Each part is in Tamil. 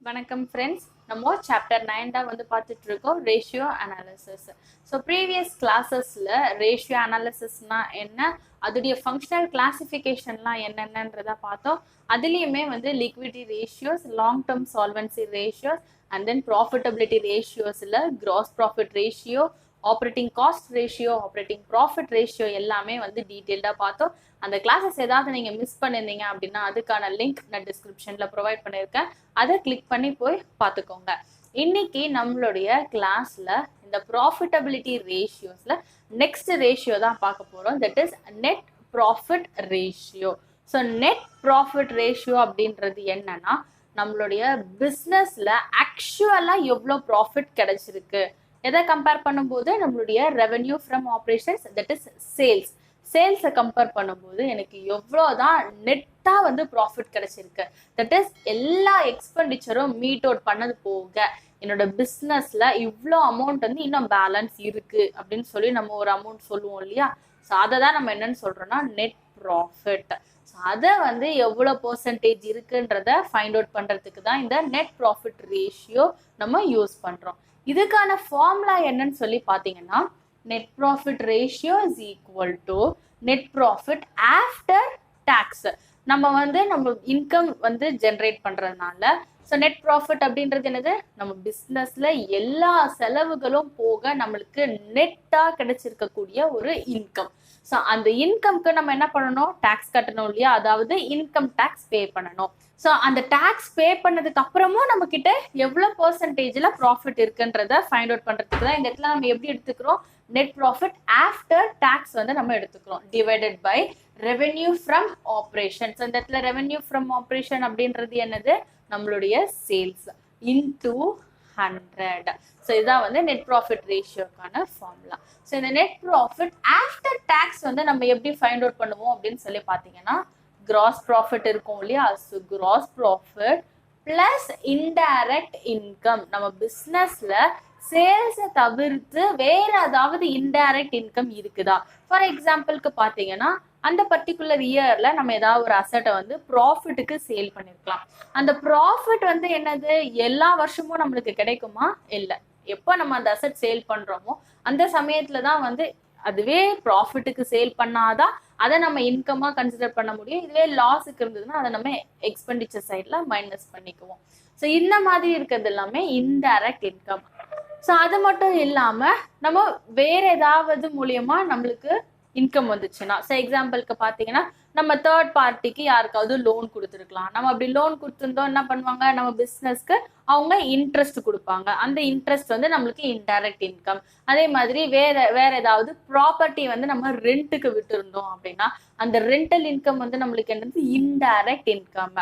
வணக்கம் ஃப்ரெண்ட்ஸ், நம்ம சாப்டர் 9 தான் வந்து பார்த்துட்டு இருக்கோம், ரேஷியோ அனாலிசிஸ். ஸோ ப்ரீவியஸ் கிளாஸஸில் ரேஷியோ அனாலிசிஸ்னா என்ன, அதோடைய ஃபங்க்ஷனல் கிளாசிஃபிகேஷன்லாம் என்னென்னன்றதை பார்த்தோம். அதுலேயுமே வந்து liquidity ratios, long term solvency ratios and then profitability ரேஷியோஸில் gross profit ratio, operating cost ratio, operating profit ratio எல்லாமே வந்து டீட்டெயில்டாக பார்த்தோம். அந்த கிளாஸஸ் ஏதாவது நீங்கள் மிஸ் பண்ணியிருந்தீங்க அப்படின்னா அதுக்கான லிங்க் நான் டிஸ்கிரிப்ஷனில் ப்ரொவைட் பண்ணியிருக்கேன், அதை கிளிக் பண்ணி போய் பார்த்துக்கோங்க. இன்னைக்கு நம்மளுடைய கிளாஸில் இந்த ப்ராஃபிட்டபிலிட்டி ரேஷியோஸில் நெக்ஸ்ட் ரேஷியோ தான் பார்க்க போகிறோம். That is net profit ratio. So net profit ratio அப்படின்றது என்னன்னா, நம்மளுடைய பிஸ்னஸில் ஆக்சுவலாக எவ்வளோ ப்ராஃபிட் கிடைச்சிருக்கு, எதை கம்பேர் பண்ணும்போது நம்மளுடைய revenue from operations, that is சேல்ஸை கம்பேர் பண்ணும்போது எனக்கு எவ்வளோதான் நெட்டாக வந்து ப்ராஃபிட் கிடைச்சிருக்கு, தட் இஸ் எல்லா எக்ஸ்பெண்டிச்சரும் மீட் அவுட் பண்ணது போக என்னோட பிஸ்னஸில் இவ்வளோ அமௌண்ட் வந்து இன்னும் பேலன்ஸ் இருக்கு அப்படின்னு சொல்லி நம்ம ஒரு அமௌண்ட் சொல்லுவோம் இல்லையா. ஸோ அதை தான் நம்ம என்னன்னு சொல்றோம்னா நெட் ப்ராஃபிட். ஸோ அதை வந்து எவ்வளோ பெர்சன்டேஜ் இருக்குன்றத ஃபைண்ட் அவுட் பண்ணுறதுக்கு தான் இந்த நெட் ப்ராஃபிட் ரேஷியோ நம்ம யூஸ் பண்ணுறோம். இதுக்கான ஃபார்முலா என்னன்னு சொல்லி பார்த்தீங்கன்னா, net profit ratio is equal to net profit after tax. நம்ம வந்து நம்ம இன்கம் வந்து ஜென்ரேட் பண்றதுனால, ஸோ நெட் ப்ராஃபிட் அப்படின்றது என்னது, நம்ம பிஸ்னஸ்ல எல்லா செலவுகளும் போக நம்மளுக்கு நெட்டா கிடைச்சிருக்கக்கூடிய ஒரு இன்கம். ஸோ அந்த இன்கம்க்கு நம்ம என்ன பண்ணணும், டாக்ஸ் கட்டணும் இல்லையா, அதாவது இன்கம் டாக்ஸ் பே பண்ணணும். ஸோ அந்த டாக்ஸ் பே பண்ணதுக்கு அப்புறமும் நம்ம கிட்ட எவ்வளோ பெர்சன்டேஜ்ல ப்ராஃபிட் இருக்குன்றத ஃபைண்ட் அவுட் பண்றதுக்கு தான் இந்த இடத்துல நம்ம எப்படி எடுத்துக்கிறோம், நெட் ப்ராஃபிட் ஆஃப்டர் டாக்ஸ் வந்து நம்ம எடுத்துக்கிறோம், divided by revenue from operations. இந்த இடத்துல ரெவென்யூ ஃப்ரம் ஆப்ரேஷன் அப்படின்றது என்னது, நம்மளுடைய சேல்ஸ் இன்டூ 100. ஸோ இதான் வந்து நெட் ப்ராஃபிட் ரேஷியோக்கான ஃபார்முலா. ஸோ இந்த நெட் ப்ராஃபிட் ஆஃப்டர் டாக்ஸ் வந்து நம்ம எப்படி ஃபைண்ட் அவுட் பண்ணுவோம் அப்படின்னு சொல்லி பார்த்தீங்கன்னா, கிராஸ் ப்ராஃபிட் இருக்கும் இல்லையா, so gross profit plus indirect income. நம்ம பிஸ்னஸ்ல சேல்ஸை தவிர்த்து வேற ஏதாவது இன்டைரக்ட் இன்கம் இருக்குதா. ஃபார் எக்ஸாம்பிளுக்கு பார்த்தீங்கன்னா, அந்த பர்டிகுலர் இயர்ல நம்ம ஏதாவது ஒரு அசட்டை வந்து ப்ராஃபிட்டுக்கு சேல் பண்ணிருக்கலாம். அந்த ப்ராஃபிட் வந்து என்னது, எல்லா வருஷமும் நம்மளுக்கு கிடைக்குமா, இல்லை. எப்போ நம்ம அந்த அசட் சேல் பண்றோமோ அந்த சமயத்துல தான் வந்து அதுவே ப்ராஃபிட்டுக்கு சேல் பண்ணாதான் அதை நம்ம இன்கமா கன்சிடர் பண்ண முடியும். இதுவே லாஸுக்கு இருந்ததுன்னா அதை நம்ம எக்ஸ்பெண்டிச்சர் சைட்ல மைனஸ் பண்ணிக்குவோம். ஸோ இந்த மாதிரி இருக்கிறது எல்லாமே இன்டைரக்ட் இன்கம். ஸோ அது மட்டும் இல்லாம நம்ம வேற ஏதாவது மூலியமா நம்மளுக்கு இன்கம் வந்துச்சுன்னா, ஸோ எக்ஸாம்பிளுக்கு பார்த்தீங்கன்னா, நம்ம தேர்ட் பார்ட்டிக்கு யாருக்காவது லோன் கொடுத்துருக்கலாம். நம்ம அப்படி லோன் கொடுத்துருந்தோம், என்ன பண்ணுவாங்க, நம்ம பிஸ்னஸ்க்கு அவங்க இன்ட்ரெஸ்ட் கொடுப்பாங்க. அந்த இன்ட்ரெஸ்ட் வந்து நம்மளுக்கு இன்டைரக்ட் இன்கம். அதே மாதிரி வேற ஏதாவது ப்ராப்பர்ட்டி வந்து நம்ம ரெண்ட்டுக்கு விட்டுருந்தோம் அப்படின்னா அந்த ரெண்டல் இன்கம் வந்து நம்மளுக்கு என்னது, இன்டைரக்ட் இன்கம்.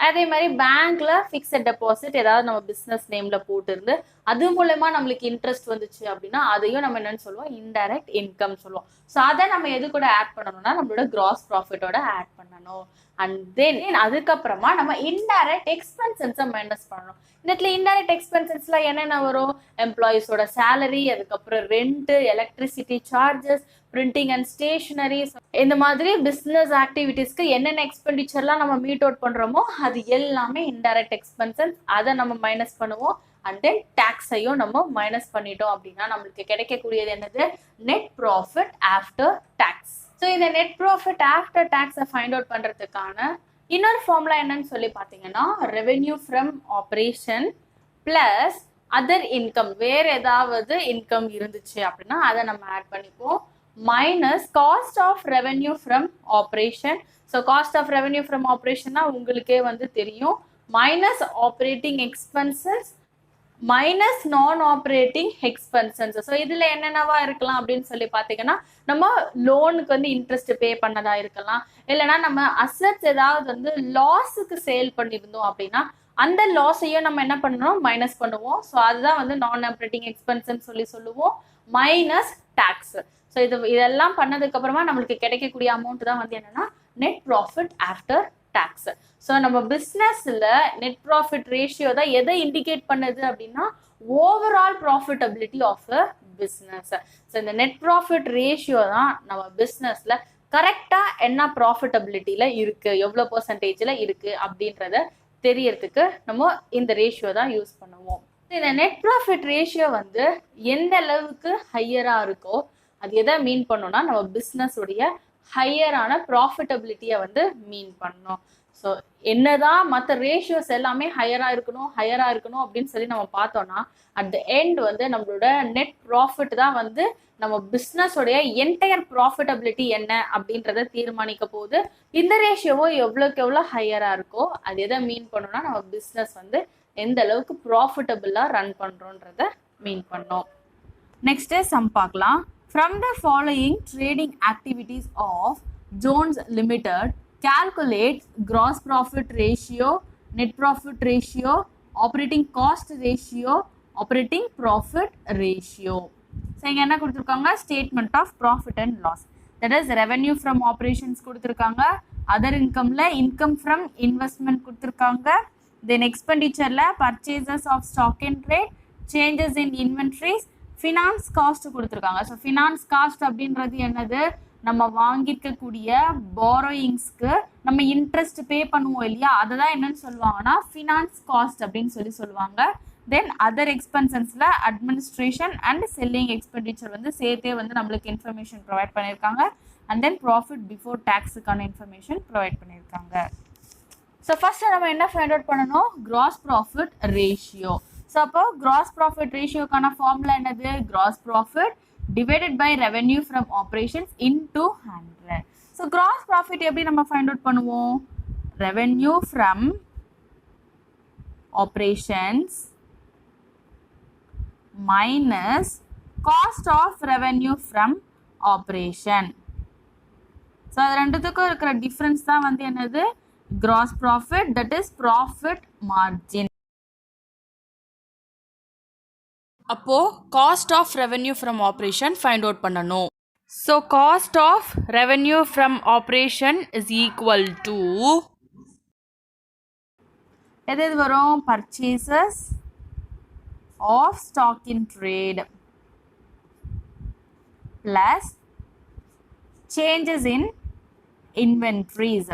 அதே மாதிரி பேங்க்ல ஃபிக்ஸட் டெபாசிட் ஏதாவது நம்ம பிஸ்னஸ் நேம்ல போட்டுருந்து அது மூலமா நம்மளுக்கு இன்ட்ரெஸ்ட் வந்துச்சு அப்படின்னா அதையும் நம்ம என்னன்னு சொல்லுவோம், இன்டைரக்ட் இன்கம் சொல்லுவோம். ஸோ அதை நம்ம எது கூட ஆட் பண்ணணும்னா நம்மளோட கிராஸ் ப்ராஃபிட்டோட ஆட் பண்ணணும். அண்ட் தென் அதுக்கப்புறமா நம்ம இன்டைரக்ட் எக்ஸ்பென்சன்ஸை மைனஸ் பண்ணணும். இந்த இடத்துல இன்டைரக்ட் எக்ஸ்பென்சன்ஸ்ல என்னென்ன வரும், எம்ப்ளாயிஸோட சேலரி, அதுக்கப்புறம் rent, electricity charges, printing and stationery, இந்த மாதிரி பிஸ்னஸ் ஆக்டிவிட்டீஸ்க்கு என்னென்ன எக்ஸ்பெண்டிச்சர்லாம் நம்ம மீட் அவுட் பண்றோமோ அது எல்லாமே இன்டைரக்ட் எக்ஸ்பென்சஸ். அதை நம்ம மைனஸ் பண்ணுவோம். அண்ட் தென் டாக்ஸையும் நம்ம மைனஸ் பண்ணிட்டோம் அப்படின்னா நம்மளுக்கு கிடைக்கக்கூடியது என்னது, net profit after tax. So இந்த நெட் ப்ராஃபிட் ஆஃப்டர் டாக்ஸை ஃபைண்ட் அவுட் பண்றதுக்கான இன்னொரு ஃபார்முலா என்னன்னு சொல்லி பார்த்தீங்கன்னா, revenue from operation plus other income. வேற ஏதாவது இன்கம் இருந்துச்சு அப்படின்னா அதை நம்ம ஆட் பண்ணிப்போம், minus cost of revenue from operation. So cost of revenue from ஆப்ரேஷன்னா உங்களுக்கே வந்து தெரியும், minus operating expenses minus non operating expenses. So இதுல என்னென்னவா இருக்கலாம் அப்படின்னு சொல்லி பார்த்தீங்கன்னா, நம்ம லோனுக்கு வந்து இன்ட்ரெஸ்ட் பே பண்ணதா இருக்கலாம், இல்லைன்னா நம்ம அசட்ஸ் ஏதாவது வந்து லாஸுக்கு சேல் பண்ணியிருந்தோம் அப்படின்னா அந்த லாஸையும் நம்ம என்ன பண்ணணும், மைனஸ் பண்ணுவோம். ஸோ அதுதான் வந்து நான் ஆப்ரேட்டிங் எக்ஸ்பென்சஸ் சொல்லுவோம், மைனஸ் டாக்ஸ். ஸோ இதெல்லாம் பண்ணதுக்கு அப்புறமா நம்மளுக்கு கிடைக்கக்கூடிய அமௌண்ட் தான் வந்து என்னன்னா net profit after tax. So நம்ம பிஸ்னஸ்ல நெட் ப்ராஃபிட் ரேஷியோ தான் எதை இண்டிகேட் பண்ணுது அப்படின்னா, overall profitability of a business. So இந்த நெட் ப்ராஃபிட் ரேஷியோ தான் நம்ம பிஸ்னஸ்ல கரெக்டா என்ன ப்ராஃபிட்டபிலிட்டியில இருக்கு, எவ்வளோ பெர்சன்டேஜ்ல இருக்கு அப்படின்றத தெரியறதுக்கு நம்ம இந்த ரேஷியோ தான் யூஸ் பண்ணுவோம். இந்த நெட் ப்ராஃபிட் ரேஷியோ வந்து எந்த அளவுக்கு ஹையரா இருக்கோ அது எதை மீன் பண்ணோம்னா நம்ம பிஸ்னஸ் உடைய ஹையரான ப்ராஃபிட்டபிலிட்டியை வந்து மீன் பண்ணோம். ஸோ என்னதான் மற்ற ரேஷியோஸ் எல்லாமே ஹையரா இருக்கணும் அப்படின்னு சொல்லி நம்ம பார்த்தோம்னா அட் த எண்ட் வந்து நம்மளோட நெட் ப்ராஃபிட் தான் வந்து நம்ம பிஸ்னஸோடைய என்டையர் ப்ராஃபிட்டபிலிட்டி என்ன அப்படின்றத தீர்மானிக்க போகுது. இந்த ரேஷியோவோ எவ்வளோக்கு எவ்வளோ ஹையரா இருக்கோ அது எதை மீன் பண்ணோம்னா நம்ம பிஸ்னஸ் வந்து எந்த அளவுக்கு ப்ராஃபிட்டபிளா ரன் பண்றோன்றத மீன் பண்ணோம். நெக்ஸ்ட் சம் பார்க்கலாம். From the following trading activities of Jones Limited, calculate gross profit ratio, net profit ratio, operating cost ratio, operating profit ratio. So இங்க என்ன கொடுத்திருக்காங்க? Statement of profit and loss. That is revenue from operations கொடுத்திருக்காங்க. Other incomeல income from investment கொடுத்திருக்காங்க. Then expenditure la purchases of stock and trade, changes in inventories, finance cost கொடுத்திருக்காங்க. ஸோ finance cost அப்படின்றது என்னது? நம்ம வாங்கிக்கக்கூடிய borrowings-க்கு நம்ம இன்ட்ரெஸ்ட் பே பண்ணுவோம் இல்லையா, அதை தான் என்னன்னு சொல்லுவாங்கன்னா ஃபினான்ஸ் காஸ்ட் அப்படின்னு சொல்லுவாங்க. தென் அதர் எக்ஸ்பென்சஸ்ல அட்மினிஸ்ட்ரேஷன் அண்ட் செல்லிங் எக்ஸ்பெண்டிச்சர் வந்து சேர்த்தே வந்து நம்மளுக்கு இன்ஃபர்மேஷன் ப்ரொவைட் பண்ணியிருக்காங்க. அண்ட் தென் ப்ராஃபிட் பிஃபோர் டேக்ஸுக்கான இன்ஃபர்மேஷன் ப்ரொவைட் பண்ணியிருக்காங்க. ஸோ ஃபர்ஸ்ட் நம்ம என்ன ஃபைண்ட் அவுட் பண்ணணும்? Gross profit ratio. ஸோ அப்போ கிராஸ் ப்ராஃபிட் ரேஷியோக்கான ஃபார்முலா என்னது? Gross profit divided by revenue from operations into 100. So gross profit எப்படி நம்ம ஃபைண்ட் அவுட் பண்ணுவோம்? Revenue from operations minus cost of revenue from operation. So அது ரெண்டுத்துக்கும் இருக்கிற டிஃப்ரென்ஸ் தான் வந்து என்னது? gross profit, that is profit margin. அப்போ cost of revenue from operation find out பண்ணணும். So cost of revenue from operation is equal to எது வரும்? purchases of stock in trade plus changes in inventories.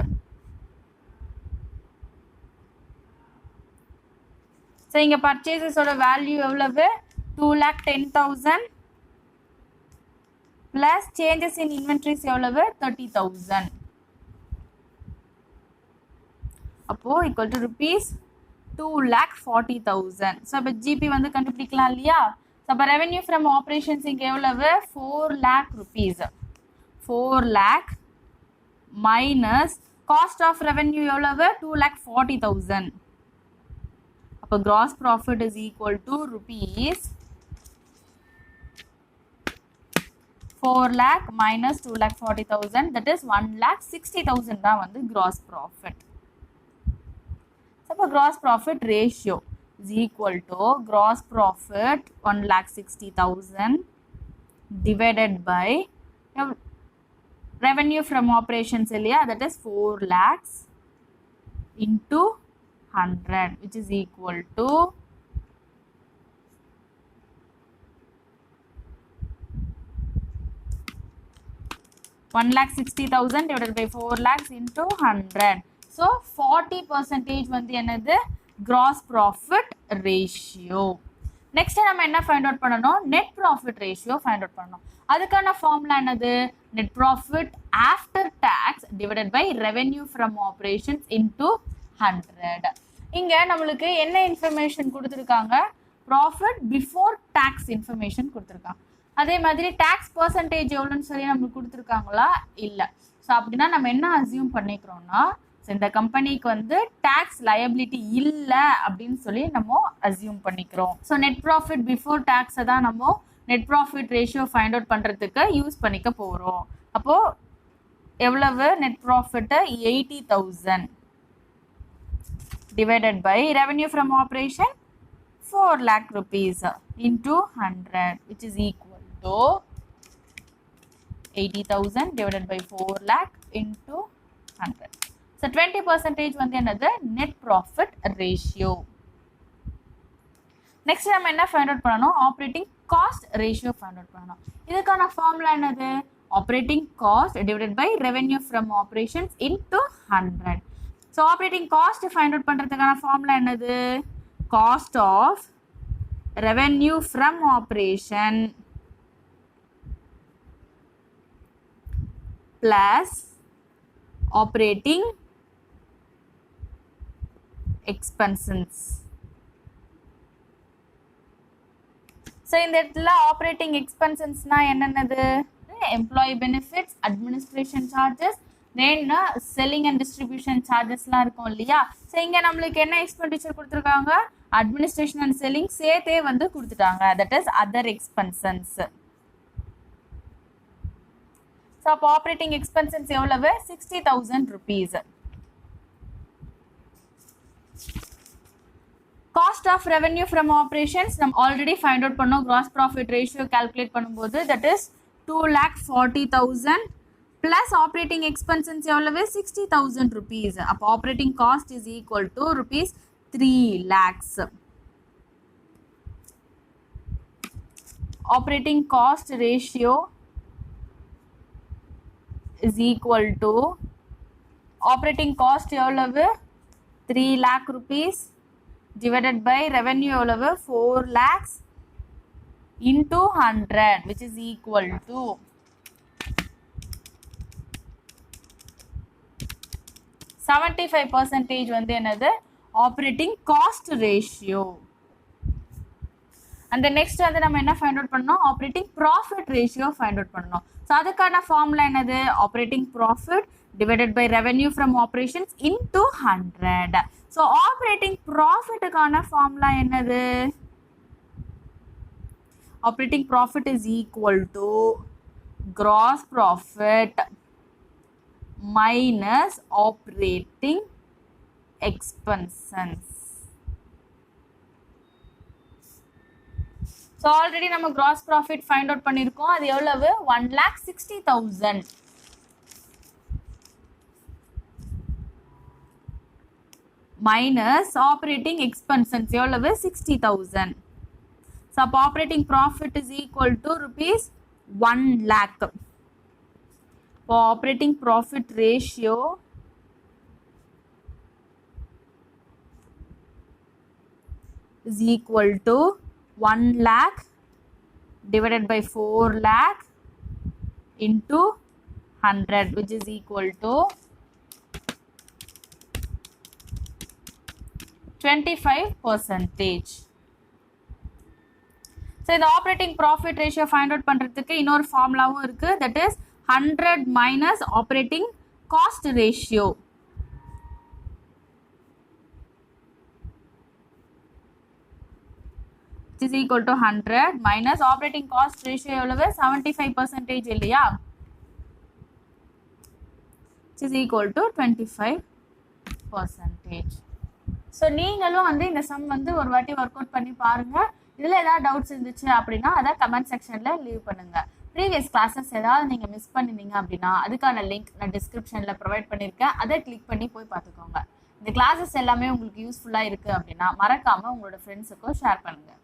So இங்கே பர்ச்சேசஸோட வேல்யூ எவ்வளவு? 2,10,000 ப்ளஸ் சேஞ்சஸ் இன் இன்வென்ட்ரிஸ் எவ்வளவு? 30,000. அப்போ ஈக்குவல் டு rupees 2,40,000. ஸோ இப்போ ஜிபி வந்து கண்டுபிடிக்கலாம் இல்லையா? ஸோ அப்போ ரெவென்யூ ஃப்ரம் ஆப்ரேஷன்ஸ் இங்கே எவ்வளவு? 4 lakh rupees. 4 lakh minus cost of revenue எவ்வளவு? 2,40,000. அப்போ gross profit is equal to rupees 4 lakh minus 2,40,000, that is 1,60,000 தான் வந்து gross profit. அப்போ gross profit ratio is equal to gross profit 1,60,000 divided by revenue from operations இல்லையா, that is 4 lakhs into 100, which is equal to 1,60,000 divided by 4 lakhs into 100. So 40% வந்து என்னது? gross profit ratio. Next நம்ம என்ன find out பண்ணணும்? net profit ratio find out பண்ணணும். அதுக்கான ஃபார்முலா என்னது? net profit after tax divided by revenue from operations into 100. இங்க நம்மளுக்கு என்ன இன்ஃபர்மேஷன் கொடுத்துருக்காங்க? ப்ராஃபிட் பிஃபோர் டேக்ஸ் இன்ஃபர்மேஷன் கொடுத்துருக்காங்க. அதே மாதிரி டேக்ஸ் பர்சன்டேஜ் எவ்வளோன்னு சொல்லி நம்மளுக்கு கொடுத்துருக்காங்களா? இல்லை. ஸோ அப்படின்னா நம்ம என்ன அசியூம் பண்ணிக்கிறோம்னா, இந்த கம்பெனிக்கு வந்து டேக்ஸ் லயபிலிட்டி இல்லை அப்படின்னு சொல்லி நம்ம அசியூம் பண்ணிக்கிறோம். ஸோ நெட் ப்ராஃபிட் பிஃபோர் டேக்ஸை தான் நம்ம net profit ratio find out பண்ணுறதுக்கு யூஸ் பண்ணிக்க போகிறோம். அப்போது எவ்வளவு net profit? 80,000 divided by revenue from operation 4 lakh rupees into 100, which is equal to 80,000 divided by 4 lakh into 100. So 20% வந்து என்னது? net profit ratio. Next நம்ம என்ன find out பண்ணணும்? operating cost ratio find out பண்ணணும். இதுக்கான ஃபார்முலா என்னது? operating cost divided by revenue from operations into 100. So operating cost find out பண்ணுறதுக்கான ஃபார்முலா என்னது? Cost of revenue from operation plus operating expenses. So இந்த இடத்துல ஆப்ரேட்டிங் எக்ஸ்பென்சஸ்னா என்னென்னது? Employee benefits, administration charges, then selling and distribution சார்ஜஸ்லாம் இருக்கும் இல்லையா? ஸோ இங்கே நம்மளுக்கு என்ன எக்ஸ்பெண்டிச்சர் கொடுத்துருக்காங்க? அட்மினிஸ்ட்ரேஷன் அண்ட் செல்லிங் சேர்த்தே வந்து கொடுத்துட்டாங்க. That is other expenses. So அப்போ ஆப்ரேட்டிங் எக்ஸ்பென்சஸ் எவ்வளவு? 60,000 rupees. Cost of revenue from operations நம்ம already find out பண்ணோம். gross profit ratio calculate பண்ணும்போது that is 2,40,000 plus operating expenses எவ்வளவு? 60,000 rupees. அப்போ operating cost is equal to rupees 3 lakhs. Operating cost ratio is equal to operating cost எவ்வளவு? 3 lakh rupees divided by revenue எவ்வளவு? 4 lakhs into 100 which is equal to 75% வந்து என்னது? Operating cost ratio. அந்த நெக்ஸ்ட் வந்து நம்ம என்ன ஃபைண்ட் அவுட் பண்ணோம்? Operating profit ratio find out பண்ணோம். ஸோ அதுக்கான ஃபார்முலா என்னது? Operating profit divided by revenue from operations into 100. So operating ப்ராஃபிட்டுக்கான ஃபார்முலா என்னது? Operating profit is equal to gross profit minus operating expenses. So already நம்ம gross profit find out பண்ணிருக்கோம். அது எவ்வளவு? 1,60,000 minus operating expenses எவ்வளவு? 60,000. So operating profit is equal to rupees 1 lakh. For operating profit ratio is equal to 1 lakh divided by 4 lakh into 100 which is equal to 25%. So the operating profit ratio find out பண்றதுக்கு இன்னொரு ஃபார்முலாவும் இருக்கு. that is 100 minus operating cost ratio. Which is equal to 100 minus operating cost ratio எவ்வளவு? 75% இல்லையா? Which is equal to 25%. So நீங்களும் வந்து இந்த சம் வந்து ஒரு வாட்டி ஒர்க் அவுட் பண்ணி பாருங்க. இதில் ஏதாவது டவுட்ஸ் இருந்துச்சு அப்படின்னா அதை கமெண்ட் செக்ஷனில் லீவ் பண்ணுங்க. ப்ரீவியஸ் கிளாஸஸ் ஏதாவது நீங்கள் மிஸ் பண்ணிருந்தீங்க அப்படின்னா அதுக்கான லிங்க் நான் டிஸ்கிரிப்ஷனில் ப்ரொவைட் பண்ணியிருக்கேன். அதை கிளிக் பண்ணி போய் பார்த்துக்கோங்க. இந்த கிளாஸஸ் எல்லாமே உங்களுக்கு யூஸ்ஃபுல்லாக இருக்குது அப்படின்னா மறக்காமல் உங்களோட ஃப்ரெண்ட்ஸுக்கும் ஷேர் பண்ணுங்கள்.